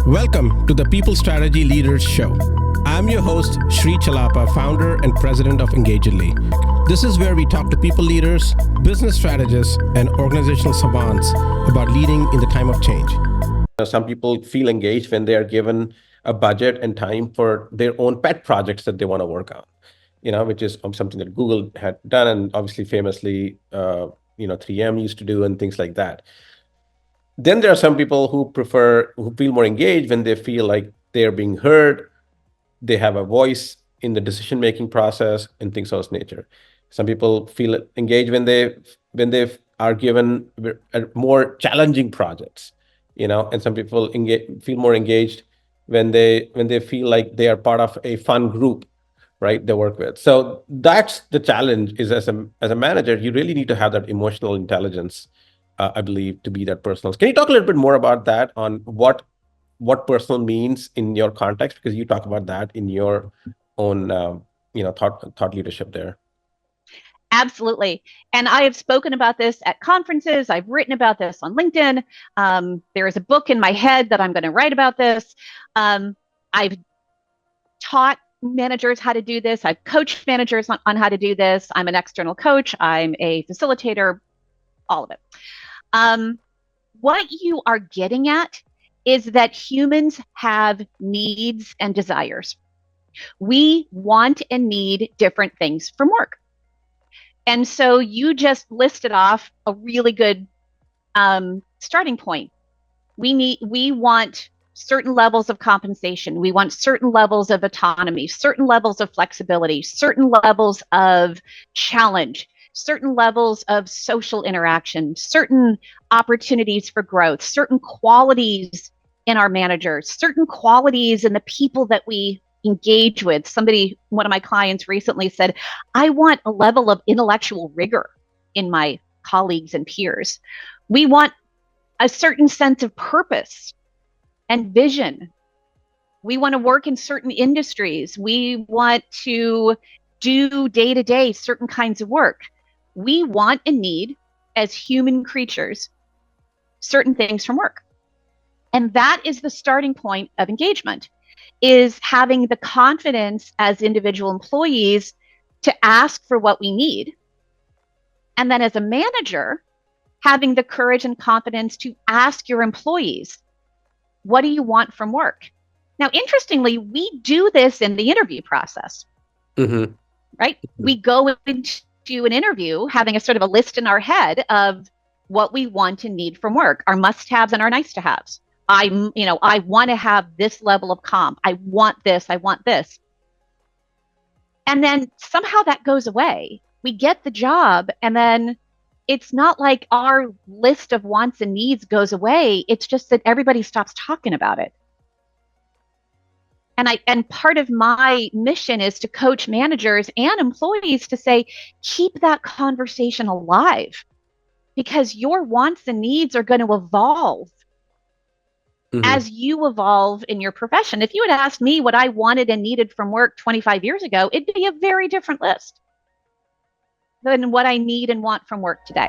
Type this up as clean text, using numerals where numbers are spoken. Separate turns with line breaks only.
Welcome to the People Strategy Leaders Show. I'm your host, Sri Chellappa, founder and president of Engagedly. This is where we talk to people leaders, business strategists, and organizational savants about leading in the time of change. Some people feel engaged when they are given a budget and time for their own pet projects that they want to work on, which is something that Google had done and obviously famously, 3M used to do and things like that. Then there are some people who feel more engaged when they feel like they're being heard, they have a voice in the decision-making process and things of this nature. Some people feel engaged when they are given more challenging projects, and some people feel more engaged when they feel like they are part of a fun group, right? They work with. So that's the challenge. Is as a manager, you really need to have that emotional intelligence, I believe, to be that personal. Can you talk a little bit more about that on what personal means in your context? Because you talk about that in your own, thought leadership there.
Absolutely. And I have spoken about this at conferences. I've written about this on LinkedIn. There is a book in my head that I'm going to write about this. I've taught managers how to do this. I've coached managers on how to do this. I'm an external coach. I'm a facilitator, all of it. What you are getting at is that humans have needs and desires. We want and need different things from work. And so you just listed off a really good starting point. We want certain levels of compensation. We want certain levels of autonomy, certain levels of flexibility, certain levels of challenge, certain levels of social interaction, certain opportunities for growth, certain qualities in our managers, certain qualities in the people that we engage with. One of my clients recently said, I want a level of intellectual rigor in my colleagues and peers. We want a certain sense of purpose and vision. We want to work in certain industries. We want to do day-to-day certain kinds of work. We want and need, as human creatures, certain things from work. And that is the starting point of engagement, is having the confidence as individual employees to ask for what we need. And then as a manager, having the courage and confidence to ask your employees, what do you want from work? Now, interestingly, we do this in the interview process, right? Mm-hmm. We go into an interview having a sort of a list in our head of what we want and need from work, our must-haves and our nice-to-haves. I want to have this level of comp. I want this. I want this. And then somehow that goes away. We get the job, and then it's not like our list of wants and needs goes away. It's just that everybody stops talking about it. And part of my mission is to coach managers and employees to say, keep that conversation alive, because your wants and needs are going to evolve. Mm-hmm. As you evolve in your profession. If you had asked me what I wanted and needed from work 25 years ago, it'd be a very different list than what I need and want from work today.